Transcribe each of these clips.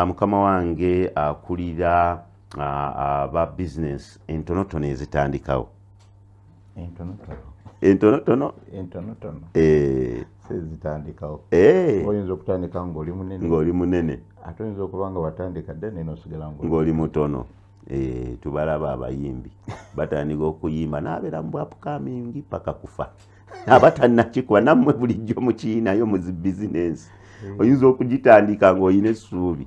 Mukama wange akulira aba business entonotono ezitandikawo. Entonotono zitandikawo. Oyinza okutandika ng'oli munene ate oyinza okuba nga watandika dde neno osigala ng'oli mutono. Tubalaba abayimbi batandika okuyimba n'abeera mu bwapukamingi paka kufa. Abatannakikuba nammwe bulijjo mukiinayo mu zi bizinensi. Oyinza okugitandika ng'olina essuubi.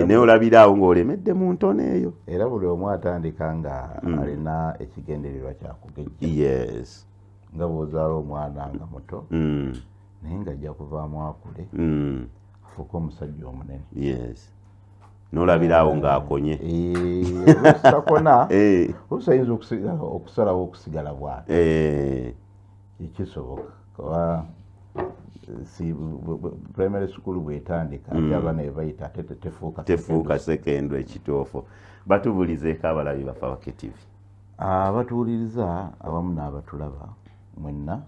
Naye olabiraawo ng'olemedde mu ntono eyo. Era buli omu atandika nga alina ekigendererwa kyakugejja. Yes. Nga bw'ozaala omwana nga muto naye ng'ajja kuvaamu akule afuuke omusajja omunene. Yes. N'olabiraawo ng'akonye. Olusitakona olusayinza okusalawo okusigala bw'ati. Kisoboka. Primary school bw'etandika ate abaana bayita tefuuka secondary ekituufu. Batubulizeeko abalabi baffe aba KTV. Abatuwuliriza awamu n'abatulaba mwenna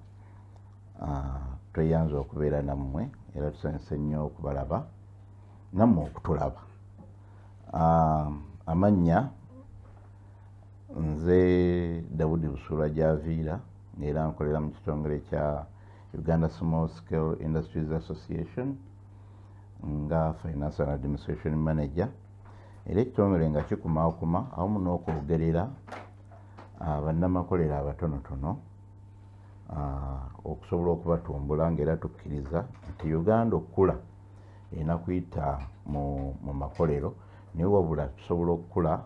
tweyanza okubeera nammwe era tusanyuse nnyo okubalaba nammwe okutulaba. Amannya nze Daudi Busuula Javiira ng'era nkolera mu kitongole kya Uganda Small Scale Industries Association nga Finance and Administration Manager. Era ekitongole nga kikumaakuma awamu n'okwogerera bannamakolero abatonotono okusobola okubatumbula ng'era tukkiriza nti Uganda okukula erina kuyita mu makolero naye wabula tusobola okukula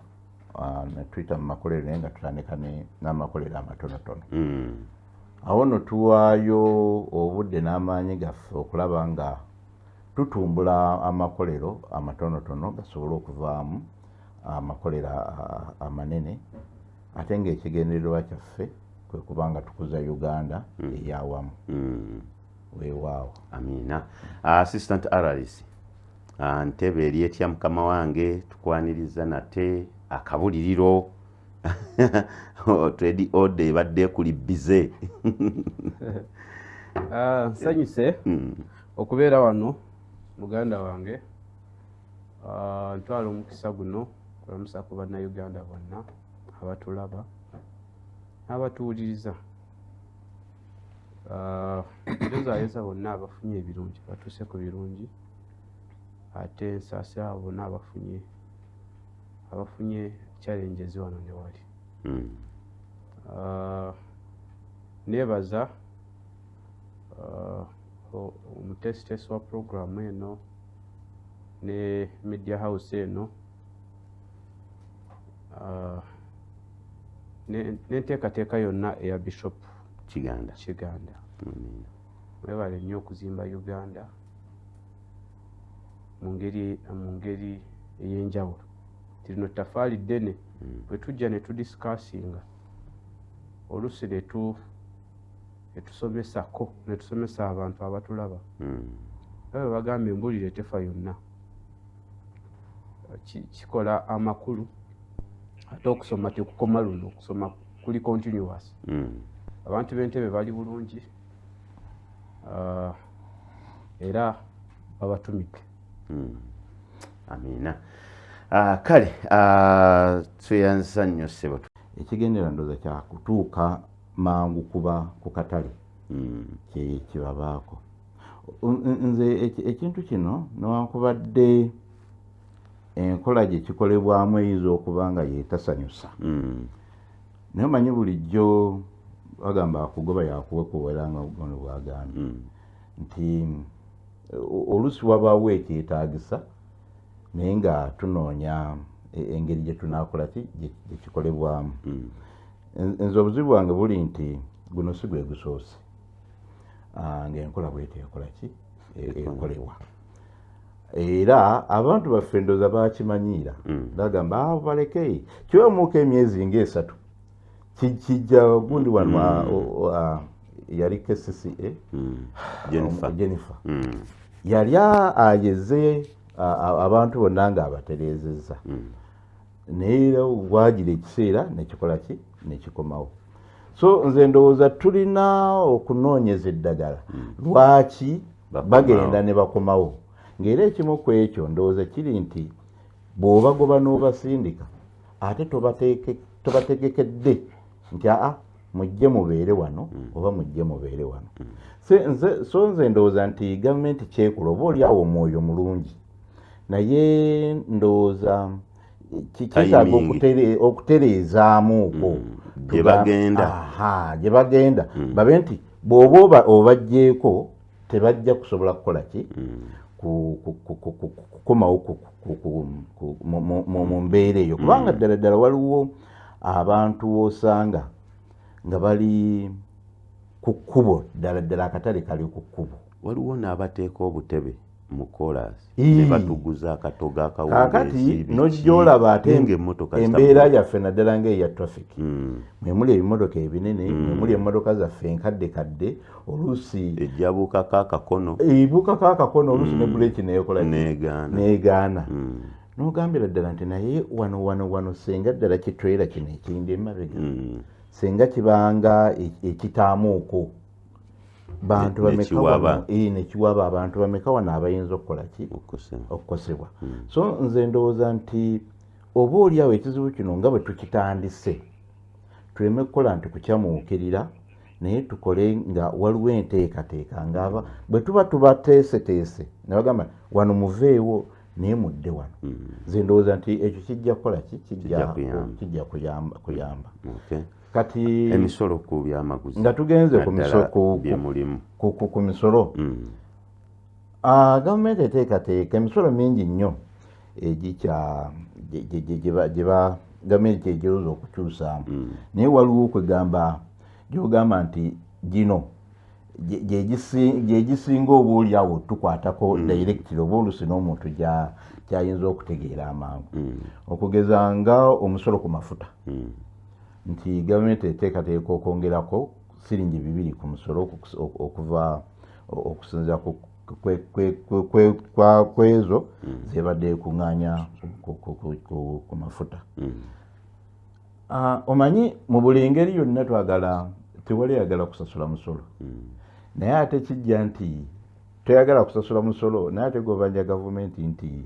ne tuyita mu makolero naye nga tutandika n'amakolero amatonotono. Awo nno tuwaayo obudde n'amaanyi gaffe okulaba nga tutumbula amakolero amatonotono gasobola okuvaamu amakolero amanene ate ng'ekigendererwa kyaffe kwe kuba nga tukuza Uganda eyawamu. Weewaawo. Amiina. Assistant RRC ntebe eri etya mukama wange tukwaniriza nate akabuliriro trade order ebadde kuli bize. Nsanyuse okubeera wano muganda wange. Ntwala omukisa guno kulamusa ku bannayuganda bonna abatulaba n'abatuwuliriza. Njozaayeza bonna abafunye ebirungi batuuse ku birungi ate nsaasira abo bonna abafunye challenges wano ne wali. Nebaza omutesitesi wa program eno ne media house eno n'enteekateeka yonna eya Bishop Kiganda. Mwebale nnyo okuzimba Uganda mu ngeri ey'enjawulo. Lino ttafaali ddene bwe tujja ne tudisikasinga oluusi ne tusomesako ne tusomesa abantu abatulaba. Bwe bagamba embulire tefa yonna. Kikola amakulu ate okusoma tekukoma luno, okusoma kuli continuous. Abantu b'entebe bali bulungi era babatumike. Amiina. Kale tweyanza nnyo ssebo. Ekigendera ndooza kya kutuuka mangu kuba ku katale kibabaako. Nze ekintu kino newankubadde enkola gye kikolebwamu eyinza okuba nga yeetasanyusa naye omanyi bulijjo bagamba akugoba yakuwekuwera nga gono bwagambye nti oluusi wabaawo ekyetaagisa naye nga tunoonya engeri gye tunaakola ki gye kikolebwamu. Nze obuzibu bwange buli nti guno si gwe gusoose ng'enkola bw'etyo ekola ki ekolebwa. Era abantu baffe ndooza bakimanyiira bagamba baleke kibamuuka emyezi ng'esatu kijja gundi wano yali KCCA Jennifer yali ageze abantu bonna ng'abatereezezza naye waagira ekiseera nekikola ki nekikomawo. So nze ndowooza tulina okunoonyeza eddagala lwaki bagenda ne bakomawo ng'era ekimu ku ekyo ndowooza kiri nti bw'obagoba n'obasindika ate tobategekedde nti mujje mubeere wano oba mujje mubeere wano. So nze ndowooza nti gavumenti kyekula oba oli awo omwoyo mulungi naye ndowooza kyetaaga okutereezaamu okwo gye bagenda babe nti bw'oba obagjeeko tebajja kusobola kukola ki kukomawo mu mbeera eyo kubanga ddala waliwo abantu osanga nga bali ku kkubo ddala akatale kali ku kkubo. Waliwo n'abateeka obutebe mu kolas ne batuguza akatoga akawungeezi kakati nojja olaba ate embeera yaffe naddala ng'eya traffic mwe muli ebimotoka ebinene mwe muli emmotoka zaffe enkadde oluusi ejjabuukako akakono oluusi ne buleeki neekola neegaana n'ogambira ddala nti naye wano senga ddala kitwera kino ekindi emabega senga kibanga ekitaamuuko bantu nekiwaba abantu bameka wano abayinza okukola ki okukosebwa. So nze ndowooza nti oba oliawo ekizibu kino nga bwe tukitandise tuleme kukola nti kukyamuukirira naye tukole nga waliwo enteekateeka nga bwe tuba tubateeseteese ne bagamba wano muveewo naye mudde wano. Nze ndowooza nti ekyo kijja kukola ki kijja kuyamba. Kati emisolo ku byamaguzi nga tugenze ku misolo gavumenti eteekateeka emisolo mingi nnyo gye gavumenti kyegirooza okukyusaamu naye waliwo gyogamba nti gino gyegisinga oba oliawo tukwatako directly oba oluusi n'omuntu gyayinza okutegeera amangu okugeza nga omusolo ku mafuta nti gavumenti eteekateeka okwongerako siringi 2 ku musolo okuva okusinza kwezo zebadde ekuŋŋaanya ku mafuta. Omanyi mu buli ngeri yonna tewali yagala kusasula musolo naye ate kijja nti toyagala kusasula musolo naye ate gobanja gavumenti nti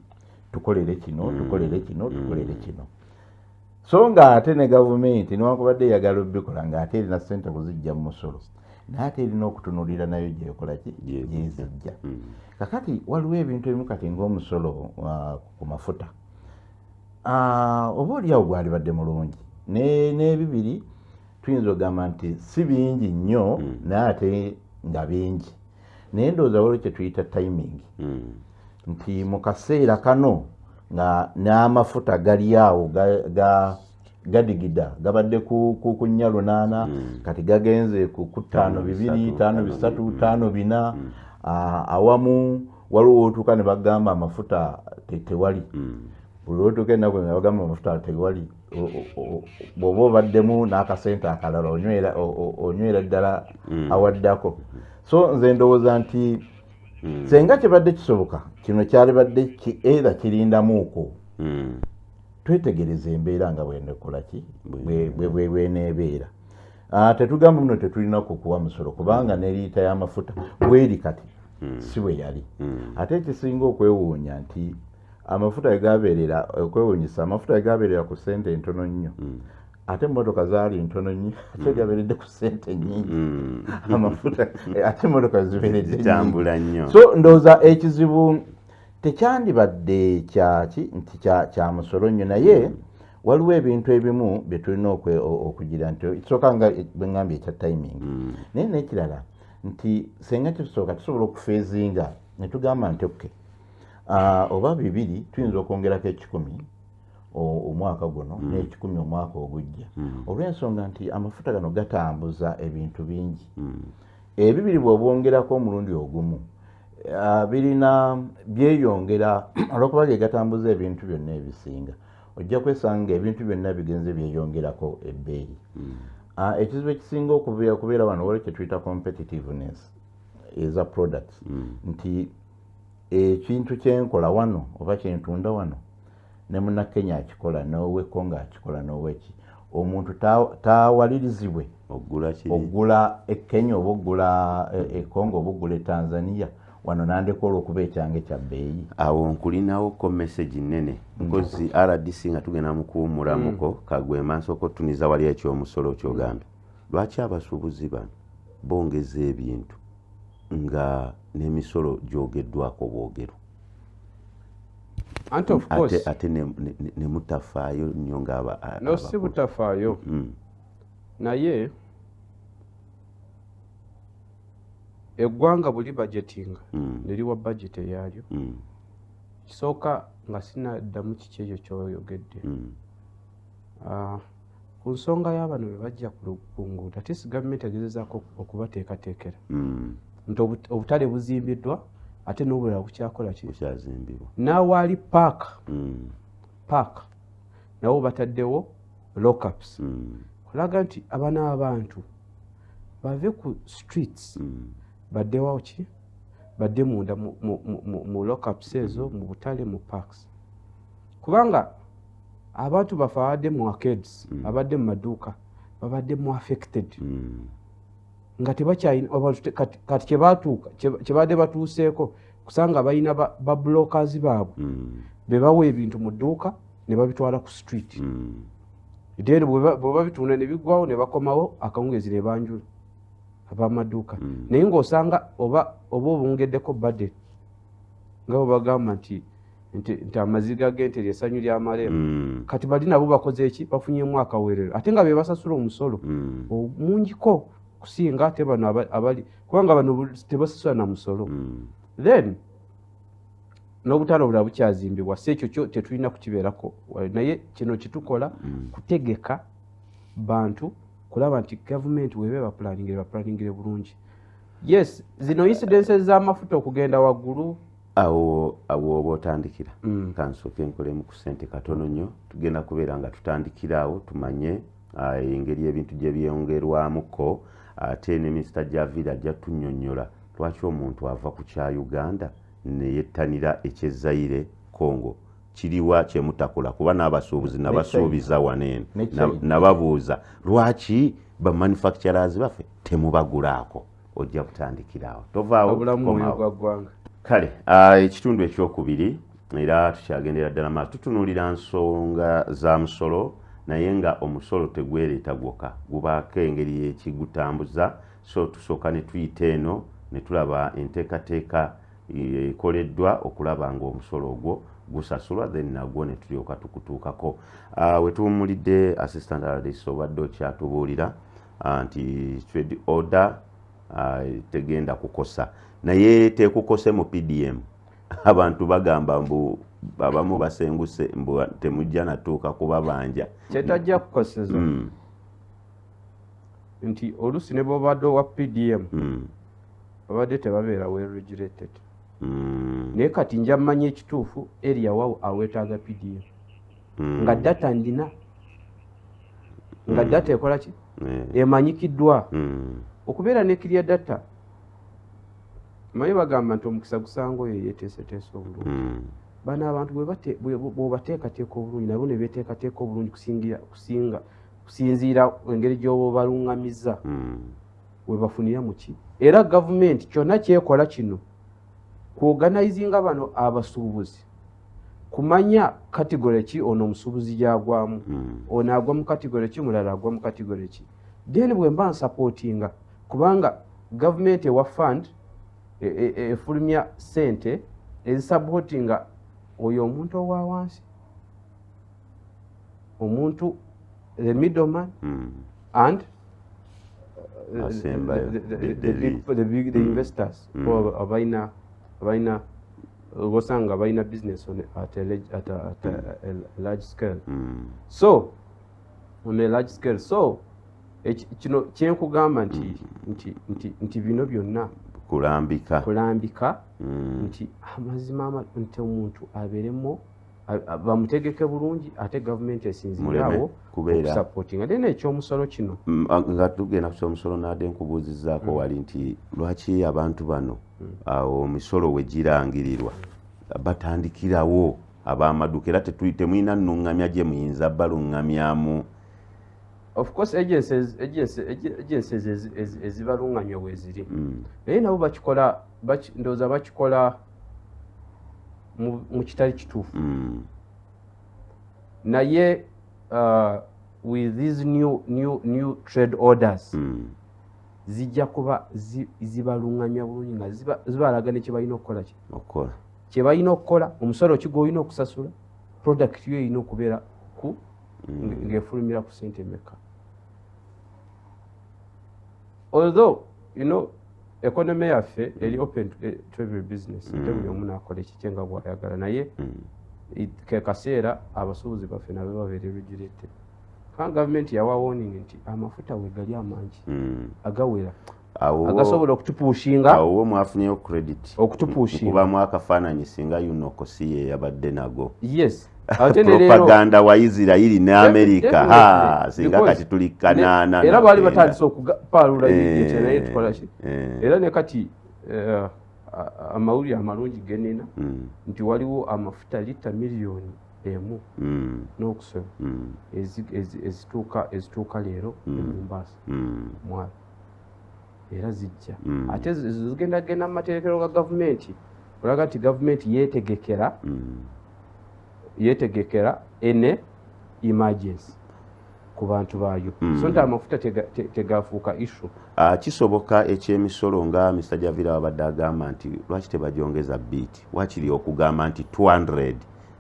tukolere kino tukolere kino tukolere kino. So nga ate ne gavumenti newankubadde eyagala obikola ng'ate erina ssente kuzijja mu musolo naye ate erina okutunuulira nayo gyekola ki gyezijja. Kakati waliwo ebintu ebimu kati ng'omusolo ku mafuta oba oliawo gwalibadde mulungi n'ebibiri tuyinza okugamba nti si bingi nnyo naye ate nga bingi naye ndowooza waliwo kye tuyita timing nti mu kaseera kano nga n'amafuta gali awo gadigida gabadde ku nnya 8 kati gagenze ku 5 2 5 3 5 4 awamu waliwo otuuka ne bagamba amafuta tewali buli otuuka ennaku nga bagamba amafuta tewali bw'oba obaddemu n'akasente akalala onywera ddala awaddako. So nze ndowooza nti senga kibadde kisoboka kino kyalibadde era kirindamuuko twetegereza embeera nga bwenekola ki bweneebeera. Tetugamba muno tetulina kukuwa musolo kubanga ne liita y'amafuta bweri kati si bwe yali. Ate ekisinga okwewuunya nti amafuta wegabeerera okwewuunyisa amafuta wegabeerera ku ssente entono nnyo ate emmotoka zaali ntono nnyo ate gabeeredde ku ssente nnyingi amafuta ate emmotoka zibeeredde zitambula nnyo. So ndowooza ekizibu tekyandibadde nti kya musolo nnyo naye waliwo ebintu ebimu bye tulina okugira nti kisooka nga bwe ngambye ekya timing naye n'ekirala nti senga kisooka tusobola okufeezinga ne tugamba nti oke oba 2 tuyinza okwongerako 10 omwaka guno ne10 omwaka ogujja olw'ensonga nti amafuta gano gatambuza ebintu bingi. Ebibiri bw'obwongerako omulundi ogumu birina byeyongera olw'okuba ge gatambuza ebintu byonna ebisinga ojja kwesanga ebintu byonna bigenze byeyongerako ebbeeyi. Ekizibu ekisinga okubeera wano waliwo kye tuyita competitiveness eza products nti ekintu kyenkola wano oba kyentunda wano ne munnakenya akikola n'ow'ekongo akikola n'oweki omuntu tawalirizibwe oggula ekenya oba oggula ekongo oba oggula etanzania wano nandekola okuba ekyange kya bbeeyi. Awo nkulinawo ko message nnene because RDC nga tugenda mu kuwummulamuko kagwe maaso ko tuniza wali ekyomusolo kyogambye. Lwaki abasuubuzi bano bongeza ebintu nga n'emisolo gyogeddwako bwogero? And of course ate ne mutafaayo nnyo ng'aba no si butafaayo naye eggwanga buli budgeting neriwa budget eyalyo kisooka nga sinaddamu kiki ekyo kyoyogedde ku nsonga y'abano be bajja ku nguudo ate si gavumenti egezezaako okubateekateekera nti obutale buzimbiddwa ate n'obulala bukyakola ki bukyazimbibwa n'awaali paaka nawo bataddewo lockups kulaga nti abana abantu bave ku streets baddewo ki badde munda mu lockups ezo mu butale mu parks kubanga abantu bafe abadde mu arcades abadde mu maduuka babadde mu affected nga tebakyalina abantu kati kyebatuuka kyebadde batuuseeko kusanga balina bablokers baabwe be bawa ebintu mu dduuka ne babitwala ku street then bwe babitunda ne biggwawo ne bakomawo akawungeezi ne banjula ab'amaduuka naye ng'osanga oba obongeddeko budget nga bwe bagamba nti amaziga g'ente ly'essanyu ly'amalembe kati bali nabo bakoze eki bafunyemu akaweerero ate nga be basasula omusolo mungiko kusinga ate bano abali kubanga bano tebasasula na musolo then n'obutale obulala bukyazimbibwa si ekyo tetulina kukibeerako naye kino kitukola kutegeka bantu kulaba nti gavumenti webe baplaningire bulungi yes zino incidences z'amafuta okugenda waggulu awo oba otandikira kansooke nkolemu ku ssente katono nnyo tugenda kubeera nga tutandikira awo tumanye engeri ebintu gye byongerwamuko ate ne Mr. Javid ajja tunnyonnyola lwaki omuntu ava ku kya Uganda ne yettanira eky'Ezaire Congo kiriwa kyemutakola kuba n'abasuubuzi nabasuubiza waneeno nababuuza lwaki bamanufacturers baffe temubagulaako ojja kutandikira awo tovaawo obulamu kale ekitundu ekyokubiri era tukyagendera ddala maaso tutunuulira nsonga za musolo naye nga omusolo tegwereeta gwokka gubaako engeri ekigutambuza so tusooka ne tuyita eno ne tulaba enteekateeka ekoleddwa okulaba ng'omusolo ogwo gusasulwa then nagwo ne tulyoka tukutuukako we tuwummulidde assistant RDC obadde okyatubuulira nti trade order tegenda kukosa naye tekukose mu PDM abantu bagamba mbu abamu basenguse mbu temujja natuuka kubabanja kyetajja kukoseza nti oluusi ne bwobadde owa PDM babadde tebabeera well regulated naye kati nja mmanya ekituufu area wawo aweetaaga PDM nga data ndina nga data ekola ki emanyikiddwa okubeera ne clear data manyi bagamba nti omukisa gusanga oyo yeeteeseteese obulungi bano abantu bw'obateekateeka obulungi nabo ne beeteekateeka obulungi kusinziira engeri gy'oba obaluŋŋamizza we bafunira mu ki era gavumenti kyonna kyekola kino kuorganizinga bano abasuubuzi kumanya kategore ki ono omusuubuzi gyagwamu ono agwa mu kategore ki mulala agwa mu kategore ki then bwe mba nsupportinga kubanga gavumenti ewa fund efulumya ssente ezisupportinga oyo omuntu owa wansi omuntu the middleman and the investors abaina osanga baina business at a large scale so on a large scale so kino kyenkugamba nti bino byonna kulambika nti amazima nti omuntu abeeremu bamutegeke bulungi ate gavumenti esinzirawo okusupportinga then ekyomusolo kino nga tugenda ku kyomusolo nadde nkubuuzizaako wali nti lwaki abantu bano awo emisolo we girangirirwa batandikirawo ab'amaduuka era temulina nnuŋŋamya gye muyinza baluŋŋamyamu of course agencies ezibaluŋŋamya weeziri naye nabo bakikola ndowooza bakikola mu kitali kituufu naye with these new trade orders zijja kuba zibalungamya bulungi nga zibalaga ne kyebalina okukola kyebalina okukola omusolo ki gw'olina okusasula product yo erina okubeera ku ng'efulumira ku sente meka. Although economy yaffe eri open to every business ate buli omu naakola ekikyenga bw'ayagala naye ke kaseera abasuubuzi baffe nabo babeera regulated. Gavumenti yawa warning nti amafuta wegali amangi agawera agasobola okutupushinga awo mwafunyeyo credit okutupushinga kubamu akafaananyi singa UNOCOSI ye yabadde nago. Yes. Propaganda wa Israeli ne America singa kati tuli kanaana era bali batandise okupaalula yete naye tukolaki era ne kati amawulire amalungi genina nti waliwo amafuta lita miliyoni emu n'okusoba ezituuka leero Mombasa mwala era zijja ate zigenda mu materekero ga gavumenti olaga nti gavumenti yeetegekera ene emergency ku bantu baayo so nti amafuta tegafuuka issue. Kisoboka ekyemisolo nga Mr. Javira wabadde agamba nti lwaki tebajongeza biiti wakiri okugamba nti 200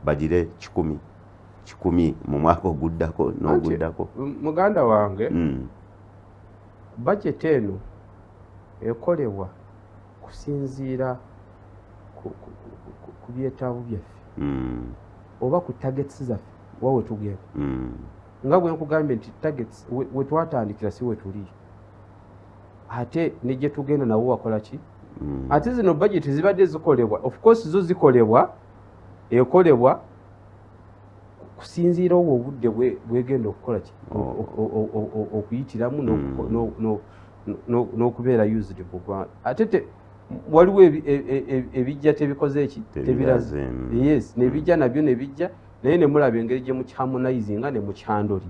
bagire 100 mu mwaka oguddako n'oguddako. Muganda wange budget eno ekolebwa kusinziira ku byetaavu byaffe oba ku targets zaffe wawe tugenda nga bwe nkugambye nti targets we twatandikira si we tuli ate ne gye tugenda nawo wakola ki ate zino budget zibadde zikolebwa of course zo zikolebwa ekolebwa kusinziira obwo obudde bwegenda okukola ki okuyitiramu n'okubeera used mu ggwanga ate waliwo ebijja tebikoze eki tebiraze yes nebijja nabyo nebijja naye nemulaba engeri gye mukiharmonizinga ne mukihando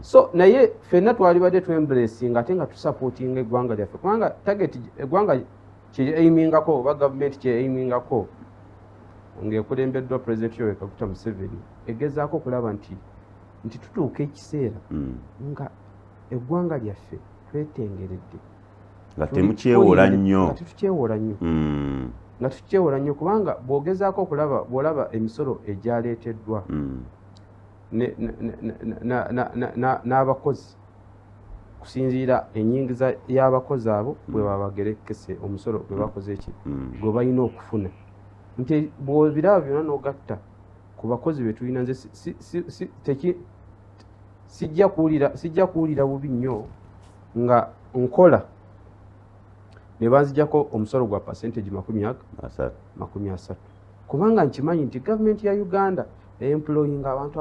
so naye ffenna twalibadde twembracinga ate nga tusupportinga eggwanga lyaffe kubanga target eggwanga kyeaimingako oba gavumenti kyeaimingako ng'ekulembeddwa President Yoweri Kaguta Museveni egezaako okulaba nti tutuuka ekiseera nga eggwanga lyaffe twetengeredde nga temukyewola nnyo nga tukyewola nnyo kubanga bw'ogezaako okulaba bw'olaba emisolo egyaleeteddwa n'abakozi kusinziira ennyingiza y'abakozi abo bwe babagerekese omusolo gwe bakoze eki gwe balina okufuna nti bw'obiraba byonna n'ogatta ku bakozi be tulina nze sijja kuwulira bubi nnyo nga nkola ne banzijjako omusolo gwa percentage 30 kubanga nkimanyi nti gavumenti ya Uganda employinga abantu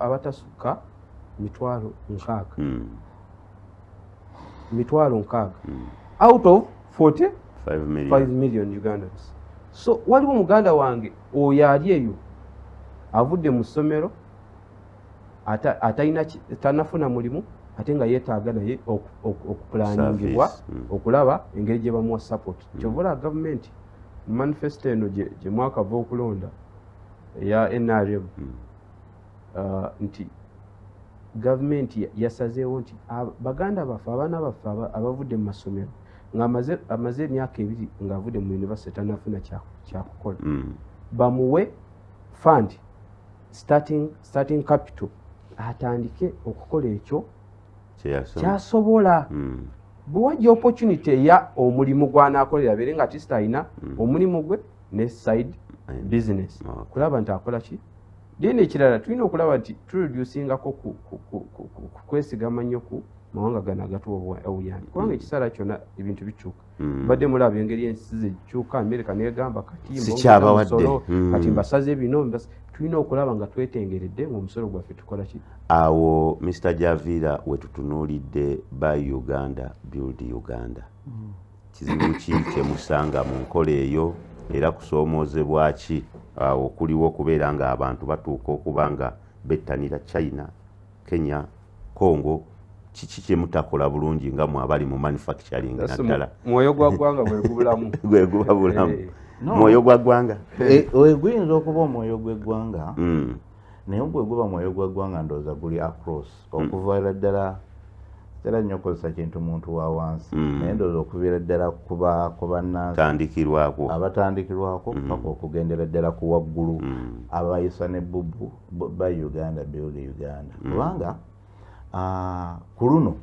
abatasukka mitwalo nkaaga out of 45 million Ugandans. So waliwo muganda wange oyo ali eyo avudde mu ssomero tanafuna mulimu ate nga yeetaaga naye okupulaningibwa okulaba engeri gye bamuwa support. Kyovola gavumenti manifesto eno gye mwakava okulonda eya NRM nti gavumenti yasazeewo nti baganda baffe abaana baffe abavudde mu masomero ng'amaze emyaka 2 ng'avudde mu university tanafuna kyakukola bamuwe fund starting capital atandike okukola ekyo kyasobola bwe wajja opportunity eya omulimu gw'anaakolera abeere nga tisita alina omulimu gwe ne side business kulaba nti akola ki dini ekirala tulina okulaba nti tureducingako kwesigama nnyo ku mawanga gano agatuwa obuyambi kubanga ekisaala kyonna ebintu bikyuka badde mulaba engeri ensi zekikyuka America negamba kati mbasaze bino tulina okulaba nga twetengeredde ng'omusolo gwaffe tukola ki. Awo Mr. Javira wetutunuulidde Buy Uganda Build Uganda kizibu ki kyemusanga mu nkola eyo era kusoomoozebwa ki okuliwo okubeera nga abantu batuuka okuba nga bettanira China, Kenya, Congo kiki kye mutakola bulungi nga mu abali mu manufacturing naddala mwoyo gwa ggwanga gwegubulamu gwe guba bulamu mwoyo gwa ggwanga guyinza okuba omwoyo gw'eggwanga naye gwe guba mwoyo gwa ggwanga ndowooza guli across okuvaira ddala tera nnyo okozesa kintu muntu wa wansi naye ndowooza okuviira ddala ku bannansi abatandikirwako paka okugendera ddala ku waggulu abayisa ne bubu ba Uganda build Uganda kubanga ku luno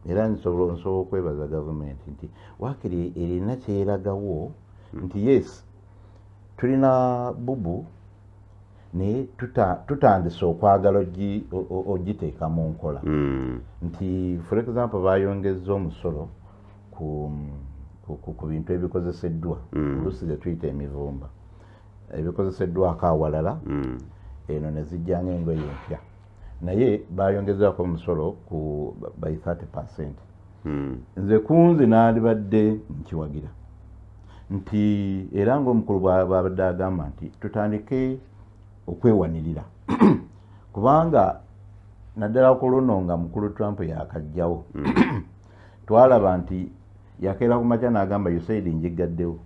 era nsobola okwebaza gavumenti nti waakiri erina kyeragawo nti yes tulina bubu naye tutandise okwagala ogiteeka mu nkola nti for example bayongezza omusolo ku bintu ebikozeseddwa oluusi ze tuyita emivumba ebikozeseddwako awalala eno ne zijja ng'engoye empya naye bayongezaako omusolo ku by 30%. Nze kunze nandibadde nkiwagira nti era ng'omukulu bw'abadde agamba nti tutandike okwewanirira kubanga naddala ku luno nga mukulu Trump yakajjawo twalaba nti yakeera ku makya n'agamba USAID njigaddewo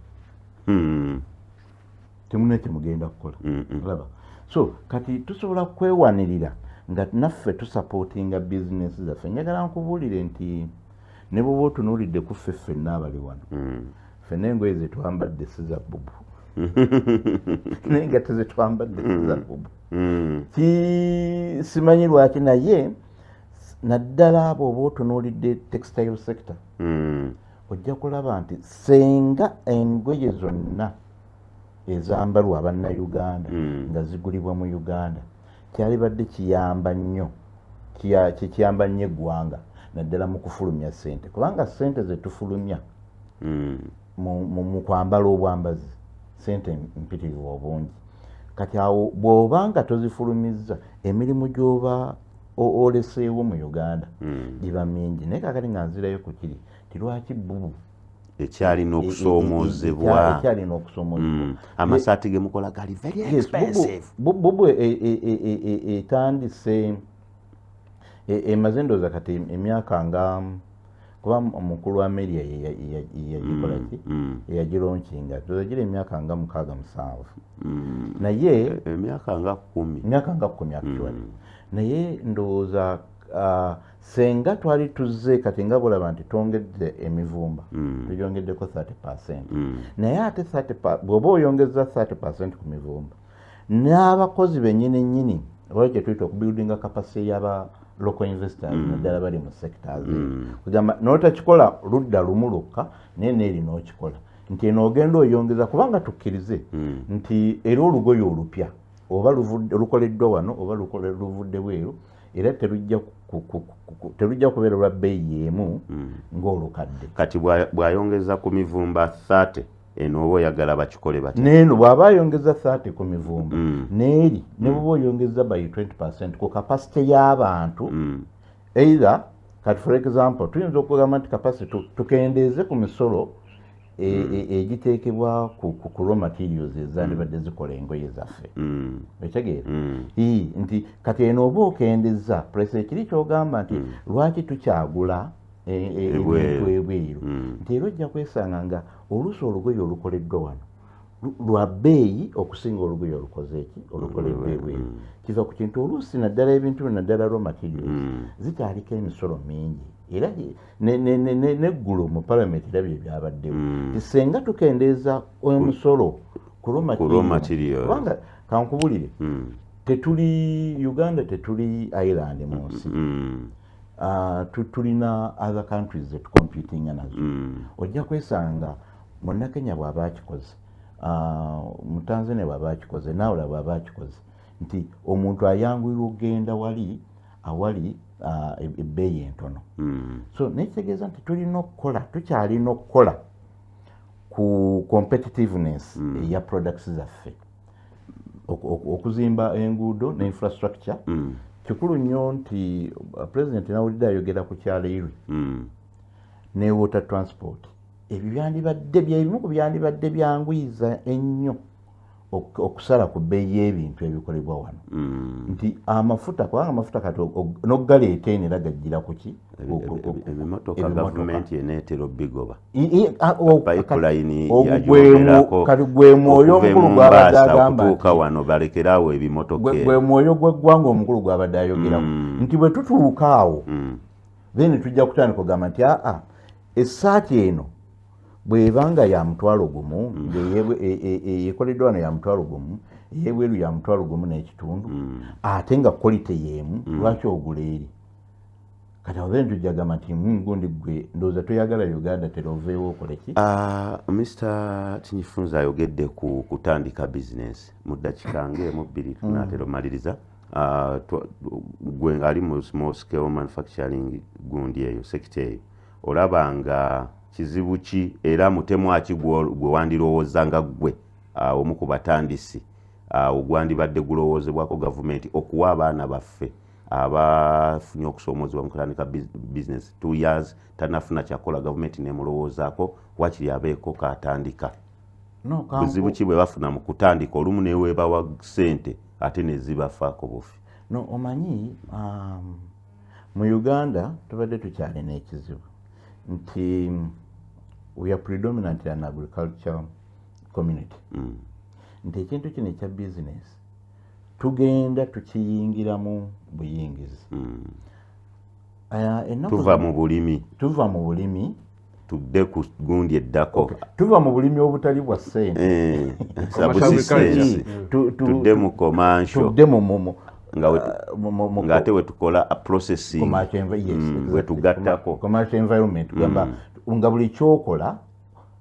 temuna kyemugenda kukola olaba so kati tusobola kwewanirira nga naffe tusapootinga bizinesi zaffe. Njagala nkubuulire nti ne bw'oba otunuulidde ku ffenna abali wano ffenna engoye ze twambadde si za bubu n'engatto ze twambadde si za bubu simanyi lwaki naye naddala bw'oba otunuulidde textile sector ojja kulaba nti senga engoye zonna ezambalwa abannayuganda nga zigulibwa mu Uganda kyalibadde kiyamba nnyo kiyamba nnyo eggwanga naddala mu kufulumya ssente kubanga ssente ze tufulumya mu kwambala obwambazi ssente mpitirivu obungi kati awo bw'oba nga tozifulumizza emirimu gy'oba oleseewo mu Uganda giba mingi naye kakati nga nzirayo ku kiri tilwaki bubu ekyalina okusoomoozebwa amasaati ge mukola gali very expensive bubu etandise emaze ndowooza kati emyaka nga kuba omukulu wa Meria yagikola ki eyagironkinga ndowooza gira emyaka nga 6-7 naye emyaka nga 10 actually naye ndowooza senga twali tuzze kati nga bulaba nti twongedde emivumba tugyongeddeko 30% naye ate 30 bw'oba oyongeza 30% ku mivumba n'abakozi bennyini wali kye tuyita okubuildinga capacity y'aba local investors naddala bali mu sectors kugamba n'otakikola ludda lumu lwokka naye neeri n'okikola nti eno ogenda oyongeza kubanga tukkirize nti era olugoye olupya oba lukoleddwa wano oba luvudde bweru era terujja kubeera lwa bbeeyi emu ng'olukadde kati bw'ayongeza ku mivumba 30 eno oba oyagala bakikole bati neeno bw'aba ayongeza 30 ku mivumba neeri ne bw'oba oyongeza by 20% ku kapasite y'abantu either kati for example tuyinza okugamba nti kapasite tukendeeze ku misolo egiteekebwa ku raw materials ezandibadde zikola engoye zaffe ekitegeera nti kati eno oba okendeza price ekiri kyogamba nti lwaki tukyagula ebintu ebweru nti era ojja kwesanga nga oluusi olugoye olukoleddwa wano lwa bbeeyi okusinga olugoye olukoze eki olukoleddwa ebweru kiva ku kintu oluusi naddala ebintu naddala raw materials zikyaliko emisolo mingi era neggulu mu palamenti erabye byabaddewo senga tukendeeza omusolo ku raw materials kubanga kankubulire tetuli Uganda tetuli island mu nsi tulina other countries that competing nazo ojja kwesanga munnakenya bw'aba akikoze mu Tanzania bw'aba akikoze nawula bw'aba akikoze nti omuntu ayanguyirwa okugenda wali awali ebbeeyi entono so nekitegeeza nti tukyalina okukola ku competitiveness eya products zaffe okuzimba enguudo ne infrastructure kikulu nnyo nti president nawulidde ayogera ku kyaleirwe ne water transport ebyo byandibadde byebimu ku byandibadde byanguyiza ennyo okusala ku bbeeyi y'ebintu ebikolebwa wano nti amafuta kubanga amafuta kati n'oggaleeta eno era gajjira ku ki ebimotoka gavumenti eneetera bigoba pipeline yayogerako kati gwe mwoyo omukulu gw'abadde agamba okutuuka wano balekeraawo ebimotoka gwe mwoyo gw'eggwanga omukulu gw'abadde ayogerako nti bwe tutuuka awo then tujja kutandika okugamba nti essaati eno bw'ebanga ya mutwalo gumu ekoleddwa wano ya mutwalo gumu ey'ebweru ya mutwalo gumu n'ekitundu ate nga quality y'emu lwaki ogula eri kati awo then tujja gamba nti gundi gwe ndowooza toyagala Uganda teroveewo okole ki Mr. Kinyifunza ayogedde ku kutandika bizinesi mu ddakiika ng'emu bbiri tunaatera omaliriza gwe ngaali mu small scale manufacturing gundi eyo sekita eyo olaba nga kizibu ki era mutemu aki gwe wandirowooza nga ggwe omu ku batandisi ogwandibadde gulowoozebwako gavumenti okuwa abaana baffe abafunye okusoomoozebwa mu kutandika bizinesi 2 years tanafuna kyakola gavumenti nemulowoozaako wakiri abeeko kaatandika buzibu ki bwe bafuna mu kutandika olumu neweebawa ssente ate nezibafaako bufi no omanyi mu Uganda tubadde tukyalina ekizibu nti we are predominantly an agricultural community nti ekintu kino ekya business tugenda tukiyingiramu buyingizi tuva mu bulimi tudde ku gundi eddako tuva mu bulimi obutali bwa ssente tudde mu commercial tudde mu nga ate wetukola processing wetugattako commercial environment gamba nga buli kyokola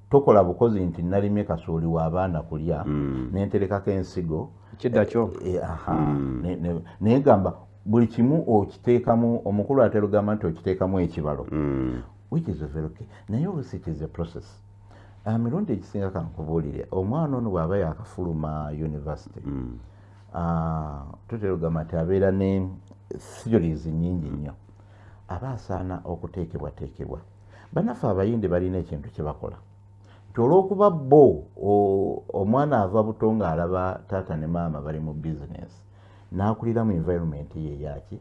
tokola bukozi nti nalimye kasooli w'abaana kulya nenterekako ensigo kiddakyo naye gamba buli kimu okiteekamu omukulu ate lugamba nti okiteekamu ekibalo which is very okay naye obviously it is a process mirundi egisinga kankubuulire omwana ono bw'aba yakafuluma university tutera ogamba nti abeera ne theories nyingi nnyo aba asaana okuteekebwateekebwa bannaffe abayindi balina ekintu kye bakola nti olw'okuba bo omwana ava buto ng'alaba taata ne maama bali mu bizinesi n'akulira mu environment ye eyaki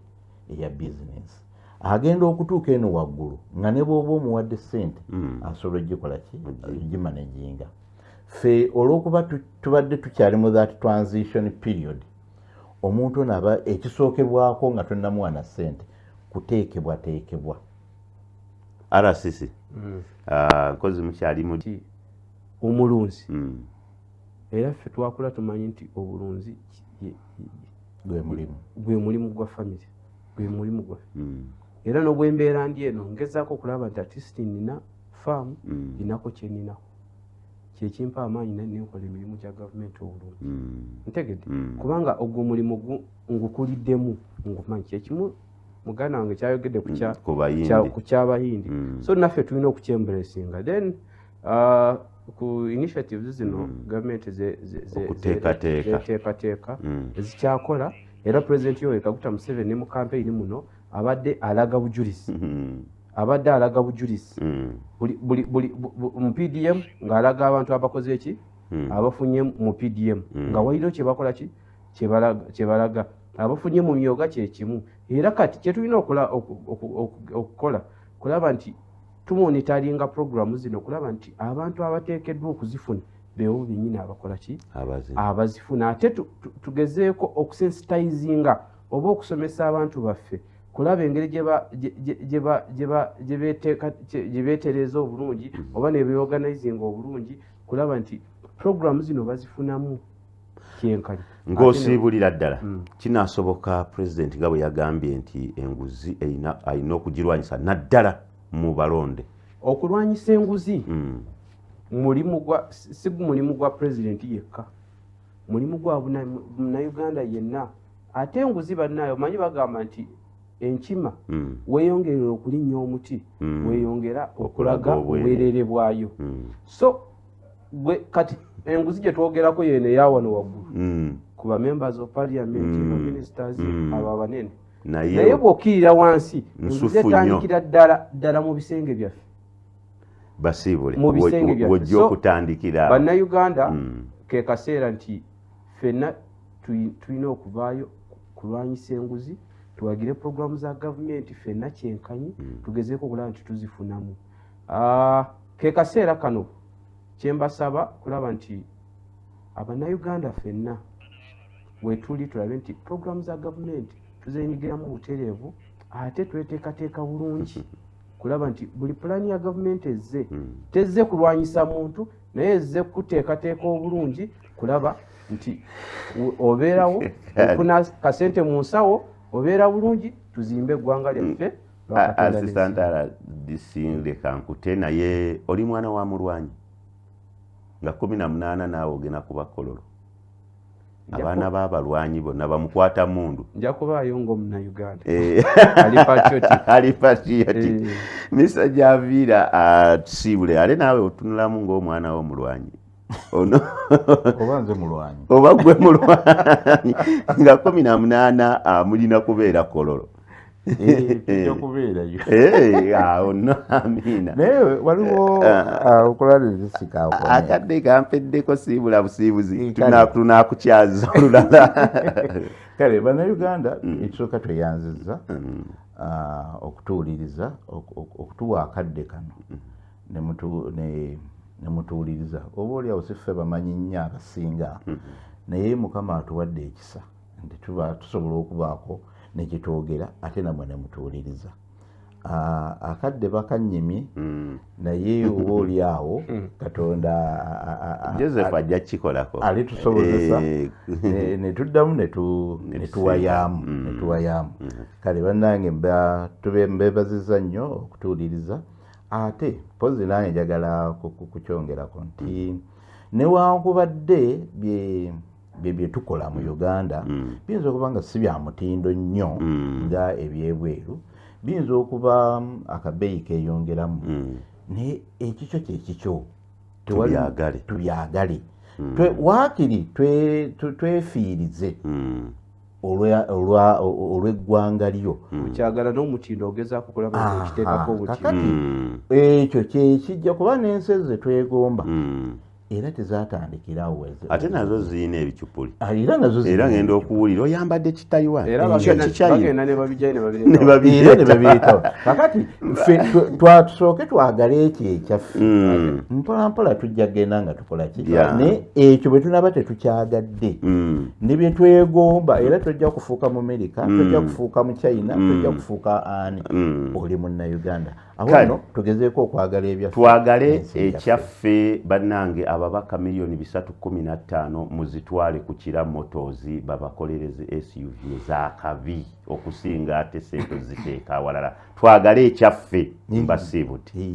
eya bizinesi agenda okutuuka eno waggulu nga ne bw'oba omuwadde ssente asobola ogikola ki ogimanaginga ffe olw'okuba tubadde tukyali mu that transition period omuntu ono aba ekisookebwako nga tonnamuwa na ssente kuteekebwateekebwa RCC nkozi mukyali mu omulunzi era ffe twakula tumanyi nti obulunzi gwe mulimu gwa famire gwe mulimu gwa era n'obwembeera ndi eno ngezaako okulaba nti atisiti nina faamu ninako kyeninako kyekimpa amaanyi nenkola emirimu gya gavumenti obulungi ntegedde kubanga ogwo omulimu ngukuliddemu ngumanyi kyekimu muganda wange kyayogedde ku kyabayindi so naffe tulina okukyembulesinga then ku initiatives zino gavumenti zeteekateeka ezikyakola era pulezidenti Yoweri Kaguta Museveni ne mu kampeyini muno abadde alaga bujulizi mu PDM ng'alaga abantu abakoze eki abafunye mu PDM nga waliro kyebakola ki kyebalaga abafunye mu myoga kyekimu era kati kyetulina okukola kulaba nti tumonitaringa programu zino kulaba nti abantu abateekeddwa okuzifuna beewo bennyini abakola ki abazifuna ate tugezeeko okusensitizinga oba okusomesa abantu baffe kulaba engeri gye beetereeza obulungi oba ne beorganizinga obulungi kulaba nti programu zino bazifunamu kyenkani ng'osiibulira ddala kinaasoboka pulezidenti nga bwe yagambye nti enguzi alina okugirwanyisa naddala mu balonde okulwanyisa enguzi si mulimu gwa pulezidenti yekka mulimu gwa munnayuganda yenna ate enguzi bannaayo omanyi bagamba nti enkima weeyongerera okulinnya omuti weeyongera okulaga obwerere bwayo so kati enguzi gye twogerako yeno eyawano waggulu ku ba members of parliament ba ministers abo abanene naye bw'okirira wansi enguzi etandikira ddala mu bisenge byaffe basiibule wojja okutandikira bannayuganda ke kaseera nti ffenna tulina okuvaayo kulwanyisa enguzi, tuwagire programu za gavumenti ffenna kyenkanyi, tugezeeko okulaba nti tuzifunamu. Ke kaseera kano kyembasaba kulaba nti Abannayuganda ffenna wetuli tulabe nti programu za gavumenti tuzenyigiramu butereevu, ate tweteekateeka bulungi kulaba nti buli pulaani ya gavumenti ezze tezze kulwanyisa muntu naye ezze kuteekateeka obulungi kulaba nti obeerawo ofuna kasente mu nsawo, obeera bulungi, tuzimbe eggwanga lyaffe. Assistant Disingleka nkute naye oli mwana wa mulwanyi nga 18 naawe ogenda kuba kololo. Abaana b'abalwanyi bonna bamukwata mundu. Nja kubaayo ng'Omunnayuganda. Ali patriotic. Mr. Javira Tusibule ale naawe otunulamu ng'omwana w'omulwanyi. Ono oba nze mulwanyi. Oba gwe mulwanyi nga 18 mulina kubeera kololo. Tujja kubeerayo. Ono amina. Naye waliwo okulaliriza akadde kampeddeko siibula busiibuzi tunakukyaza olulala. Kale Bannayuganda ekisooka tweyanzizza okutuwuliriza, okutuwa akadde kano ne mutuwuliriza. Oba oliawo si ffe bamanyi nnyo abasinga, naye Mukama atuwadde ekisa nti tuba tusobola okubaako nekitwogera ate namwe ne mutuwuliriza. Akadde bakanyimye naye oba oliawo Katonda Joseph ajja kikolako alitusobozesa ne tuddamu ne tuwayaamu. Kale bannange mbeebazizza nnyo okutuwuliriza, ate pozi nange njagala kukyongerako nti newankubadde bye tukola mu Uganda biyinza okuba nga si bya mutindo nnyo nga ebyebweru, biyinza okuba akabeeyi keeyongeramu, naye ekikyo kyekikyo tubyagale waakiri twefiirize olw'eggwanga lyo. Kyagala n'omutindo ogezaako kulaba nti okiteekako obutindo. Ekyo kyekijja kuba n'ensi ze twegomba era tezatandikirawo. Ate nazo zirina ebicupuli. Era ngenda okuwulira oyambadde kitaiwa. Era bagenda ne babijjayo ne babiyitawo. Kakati tusooke twagale ekyo ekyaffe. Mpola mpola tujja genda nga tukola ki. Ne ekyo bwe tunaba tetukyagadde ne bye twegomba, era tojja kufuuka mu Amerika, tojja kufuuka mu China, tojja kufuuka ani. Oli Munnayuganda. Awo tugezeeko okwagala ebyaffe. Twagale ekyaffe bannange. Ababaka milioni 315 muzitwale ku Kira Motors babakolereze SUV ez'akabi okusinga ate sente ziteeka awalala. Twagale ekyaffe mbasiibuti.